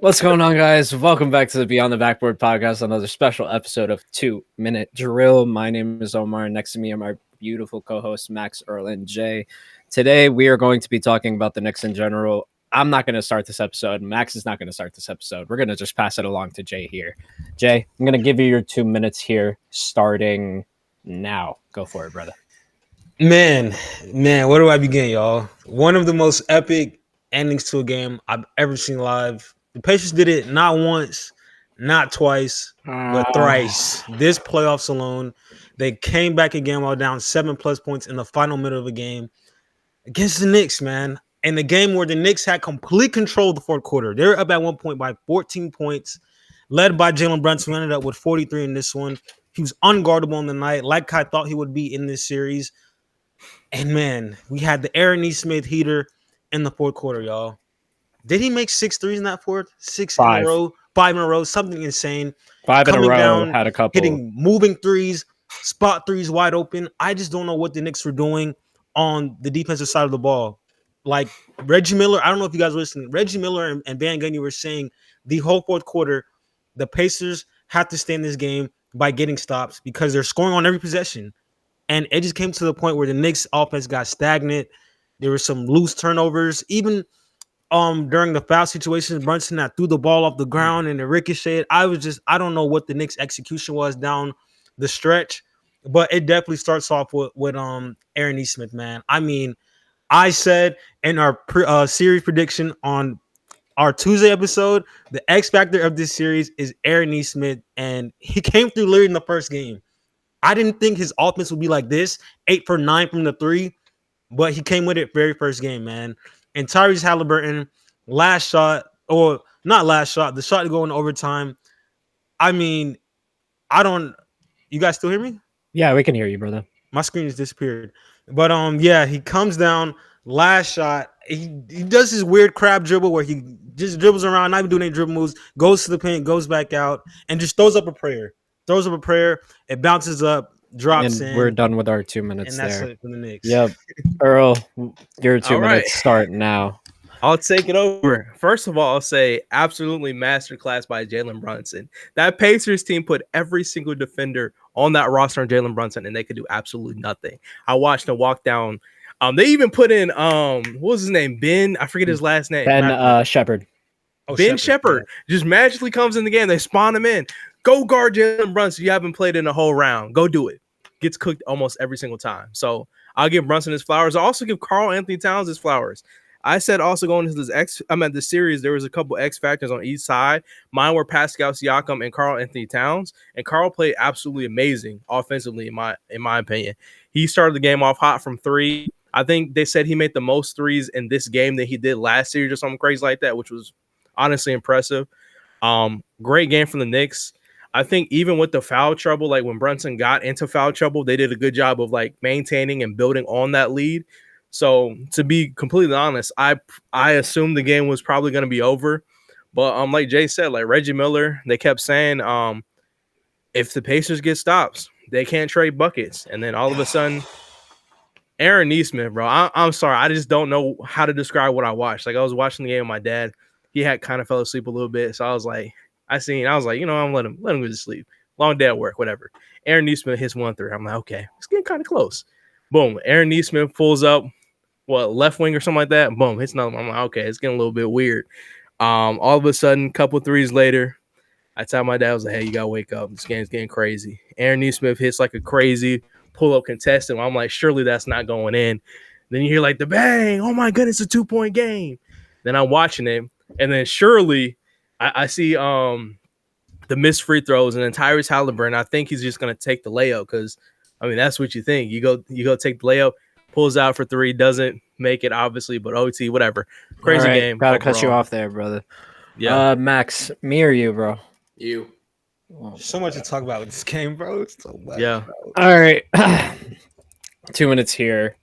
What's going on, guys? Welcome back to the Beyond the Backboard podcast, another special episode of 2 Minute Drill. My name is Omar. Next to me are my beautiful co-hosts, Max, Earl, and Jay. Today, we are going to be talking about the Knicks in general. I'm not going to start this episode. Max is not going to start this episode. We're going to just pass it along to Jay here. Jay, I'm going to give you your 2 minutes here, starting now. Go for it, brother. Man, where do I begin, y'all? One of the most epic endings to a game I've ever seen live. The Pacers did it not once, not twice, but thrice. This playoffs alone, they came back again while down 7+ points in the final minute of a game against the Knicks, man. In the game where the Knicks had complete control of the fourth quarter. They were up at one point by 14 points, led by Jalen Brunson, who ended up with 43 in this one. He was unguardable in the night, like I thought he would be in this series. And, man, we had the Aaron Nesmith heater in the fourth quarter, y'all. Did he make 6 threes in that fourth? Five. Five in a row, something insane. Five in a Coming row, down, had a couple. hitting moving threes, spot threes wide open. I just don't know what the Knicks were doing on the defensive side of the ball. Like Reggie Miller, I don't know if you guys were listening. Reggie Miller and Van Gundy were saying the whole fourth quarter, the Pacers have to stay in this game by getting stops because they're scoring on every possession. And it just came to the point where the Knicks offense got stagnant. There were some loose turnovers. Even during the foul situations, Brunson that threw the ball off the ground and it ricocheted. I don't know what the Knicks execution was down the stretch, but it definitely starts off with Aaron Nesmith, man. I mean, I said in our series prediction on our Tuesday episode, the X factor of this series is Aaron Nesmith, and he came through literally in the first game. I didn't think his offense would be like this, 8 for 9 from the three, but he came with it very first game, man. And Tyrese Haliburton, the shot to go in overtime. I mean, you guys still hear me? Yeah, we can hear you, brother. My screen has disappeared. But yeah, he comes down, last shot. He does his weird crab dribble where he just dribbles around, not even doing any dribble moves, goes to the paint, goes back out, and just throws up a prayer. It bounces up, drops and in. We're done with our 2 minutes and that's there. it for the Knicks. Yep. Earl, your 2 All minutes right. start now. I'll take it over. First of all, I'll say absolutely masterclass by Jalen Brunson. That Pacers team put every single defender on that roster on Jalen Brunson, and they could do absolutely nothing. I watched them walk down. They even put in what was his name? Ben. I forget his last name. Ben Shepherd. Ben Shepherd just magically comes in the game. They spawn him in. Go guard Jalen Brunson. You haven't played in a whole round. Go do it. Gets cooked almost every single time. So I'll give Brunson his flowers. I'll also give Karl Anthony Towns his flowers. I said also going into this series, there was a couple X factors on each side. Mine were Pascal Siakam and Karl Anthony Towns, and Karl played absolutely amazing offensively in my opinion. He started the game off hot from three. I think they said he made the most threes in this game that he did last series or something crazy like that, which was honestly impressive. Great game from the Knicks. I think even with the foul trouble, like when Brunson got into foul trouble, they did a good job of like maintaining and building on that lead. So to be completely honest, I assumed the game was probably going to be over, but like Jay said, like Reggie Miller, they kept saying if the Pacers get stops, they can't trade buckets, and then all of a sudden, Aaron Nesmith, bro, I'm sorry, I just don't know how to describe what I watched. Like I was watching the game with my dad, he had kind of fell asleep a little bit, so I was like, I'm let him go to sleep. Long day at work, whatever. Aaron Nesmith hits 1-3. I'm like, okay, it's getting kind of close. Boom, Aaron Nesmith pulls up. Left wing or something like that. Boom, hits another one. I'm like, okay, it's getting a little bit weird. All of a sudden, couple threes later, I tell my dad, I was like, hey, you got to wake up. This game's getting crazy. Aaron Nesmith hits like a crazy pull-up contestant. I'm like, surely that's not going in. Then you hear like the bang. Oh, my goodness, a 2-point game. Then I'm watching it. And then surely I see the missed free throws. And then Tyrese Haliburton, I think he's just going to take the layup because, I mean, that's what you think. You go take the layup. Pulls out for three, doesn't make it, obviously, but OT, whatever. Crazy game. Gotta cut you off there, brother. Yeah. Max, me or you, bro? You. So much to talk about with this game, bro. It's so much, yeah. Bro. All right. 2 minutes here.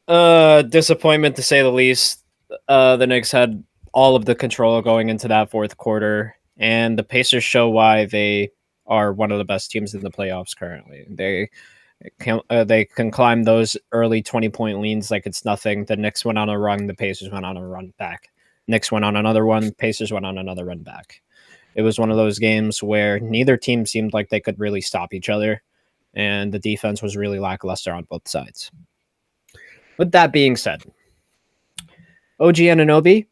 Disappointment to say the least. The Knicks had all of the control going into that fourth quarter, and the Pacers show why they are one of the best teams in the playoffs currently. They can climb those early 20-point leads like it's nothing. The Knicks went on a run. The Pacers went on a run back. Knicks went on another one. Pacers went on another run back. It was one of those games where neither team seemed like they could really stop each other, and the defense was really lackluster on both sides. With that being said, OG Anunoby,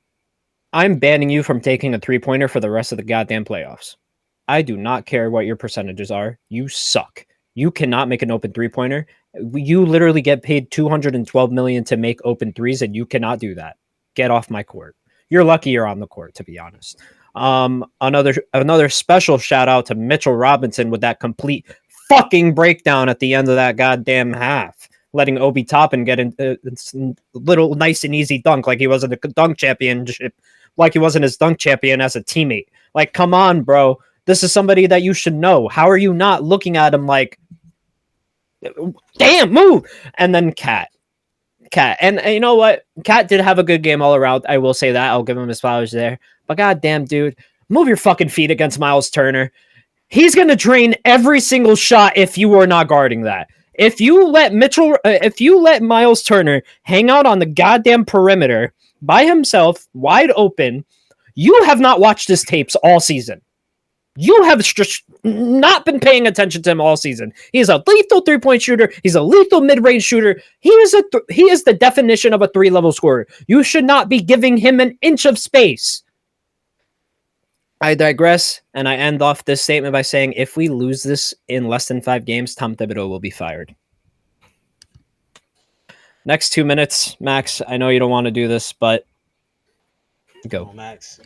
I'm banning you from taking a three-pointer for the rest of the goddamn playoffs. I do not care what your percentages are. You suck. You cannot make an open three-pointer. You literally get paid $212 million to make open threes, and you cannot do that. Get off my court. You're lucky you're on the court, to be honest. Another special shout out to Mitchell Robinson with that complete fucking breakdown at the end of that goddamn half, letting Obi Toppin get a little nice and easy dunk like he wasn't a dunk championship, like he wasn't his dunk champion as a teammate. Like, come on, bro. This is somebody that you should know. How are you not looking at him like, damn, move? And then Cat. And you know what? Cat did have a good game all around. I will say that. I'll give him his flowers there. But goddamn, dude, move your fucking feet against Miles Turner. He's going to drain every single shot if you are not guarding that. If you let Miles Turner hang out on the goddamn perimeter by himself, wide open, you have not watched his tapes all season. You have just not been paying attention to him all season. He is a lethal three-point shooter. He's a lethal mid-range shooter. He is the definition of a three-level scorer. You should not be giving him an inch of space. I digress, and I end off this statement by saying, if we lose this in less than 5 games, Tom Thibodeau will be fired. Next 2 minutes, Max. I know you don't want to do this, but go. Oh, Max.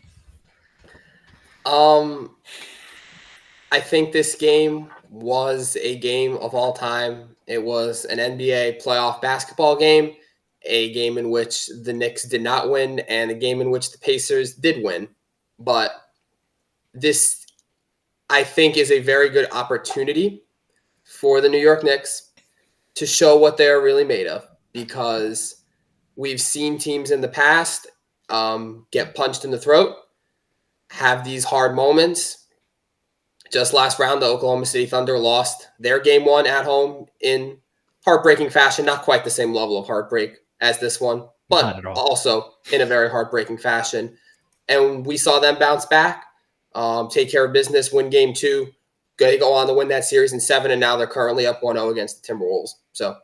I think this game was a game of all time. It was an NBA playoff basketball game, a game in which the Knicks did not win, and a game in which the Pacers did win. But this, I think, is a very good opportunity for the New York Knicks to show what they're really made of, because we've seen teams in the past get punched in the throat, have these hard moments. Just last round, the Oklahoma City Thunder lost their game 1 at home in heartbreaking fashion. Not quite the same level of heartbreak as this one, but also in a very heartbreaking fashion. And we saw them bounce back, take care of business, win game 2, go on to win that series in 7, and now they're currently up 1-0 against the Timberwolves. So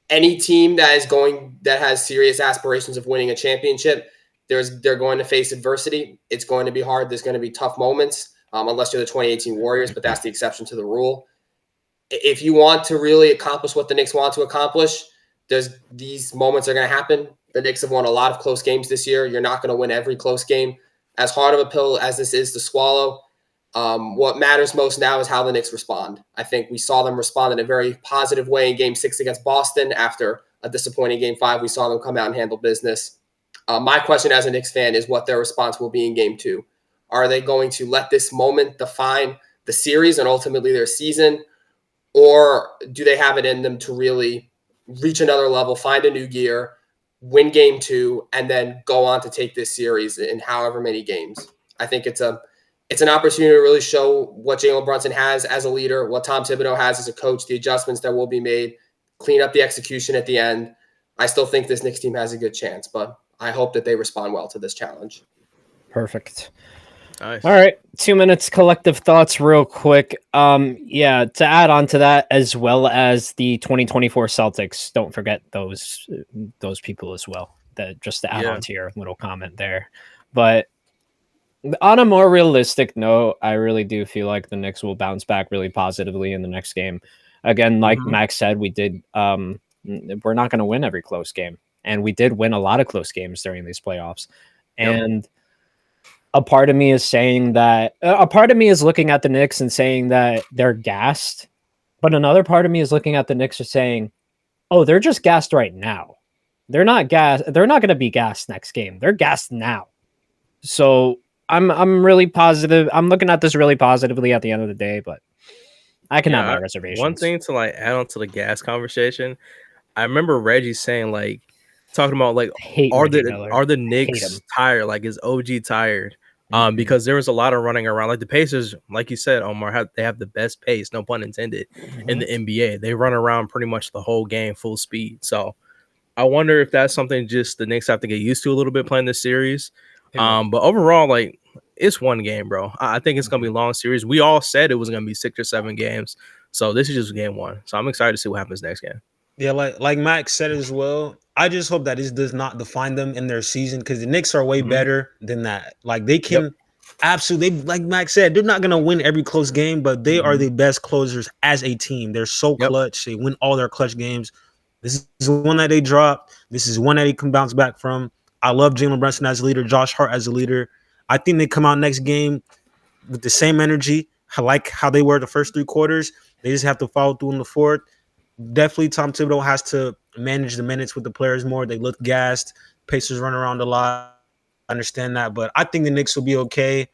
any team that has serious aspirations of winning a championship, they're going to face adversity. It's going to be hard. There's going to be tough moments. Unless you're the 2018 Warriors, but that's the exception to the rule. If you want to really accomplish what the Knicks want to accomplish, these moments are going to happen. The Knicks have won a lot of close games this year. You're not going to win every close game. As hard of a pill as this is to swallow, what matters most now is how the Knicks respond. I think we saw them respond in a very positive way in Game 6 against Boston. After a disappointing Game 5, we saw them come out and handle business. My question as a Knicks fan is what their response will be in Game 2. Are they going to let this moment define the series and ultimately their season? Or do they have it in them to really reach another level, find a new gear, win Game 2, and then go on to take this series in however many games? I think it's an opportunity to really show what Jalen Brunson has as a leader, what Tom Thibodeau has as a coach, the adjustments that will be made, clean up the execution at the end. I still think this Knicks team has a good chance, but I hope that they respond well to this challenge. Perfect. Nice. All right, 2 minutes collective thoughts real quick. To add on to that, as well as the 2024 Celtics, don't forget those people as well. That just to add on to your little comment there. But on a more realistic note, I really do feel like the Knicks will bounce back really positively in the next game. Again, like Max said, we're not going to win every close game, and we did win a lot of close games during these playoffs. And a part of me is saying that a part of me is looking at the Knicks and saying that they're gassed, but another part of me is looking at the Knicks and saying, "Oh, they're just gassed right now. They're not gassed. They're not going to be gassed next game. They're gassed now." So I'm really positive. I'm looking at this really positively at the end of the day, but I can have my reservations. One thing to add on to the gas conversation, I remember Reggie saying talking about are the Knicks tired? Like, is OG tired? Because there was a lot of running around. Like the Pacers, like you said, Omar, they have the best pace, no pun intended, in the NBA. They run around pretty much the whole game full speed. So I wonder if that's something just the Knicks have to get used to a little bit playing this series. But overall, like, it's one game, bro. I think it's gonna be a long series. We all said it was gonna be 6 or 7 games, so this is just game 1. So I'm excited to see what happens next game. Yeah, like Max said as well. I just hope that this does not define them in their season because the Knicks are way better than that. Like they can absolutely, like Max said, they're not gonna win every close game, but they are the best closers as a team. They're so clutch. They win all their clutch games. This is one that they dropped. This is one that he can bounce back from. I love Jalen Brunson as a leader, Josh Hart as a leader. I think they come out next game with the same energy, like how they were the first 3 quarters. They just have to follow through in the fourth. Definitely Tom Thibodeau has to manage the minutes with the players more. They look gassed. Pacers run around a lot. I understand that, but I think the Knicks will be okay.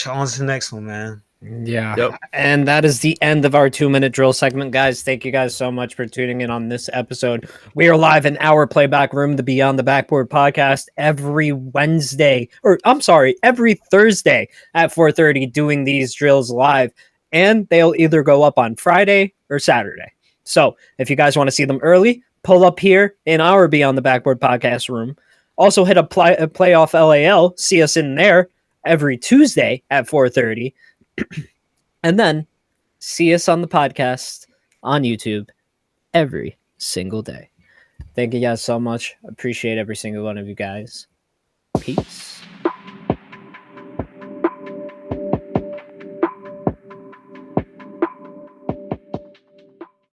On to the next one, man. Yeah. And that is the end of our 2-minute drill segment, guys. Thank you guys so much for tuning in on this episode. We are live in our playback room, the Beyond the Backboard podcast, every Thursday at 4:30 doing these drills live. And they'll either go up on Friday or Saturday. So if you guys want to see them early, pull up here in our Beyond the Backboard podcast room. Also hit up Playoff LAL. See us in there every Tuesday at 4:30. And then see us on the podcast on YouTube every single day. Thank you guys so much. Appreciate every single one of you guys. Peace.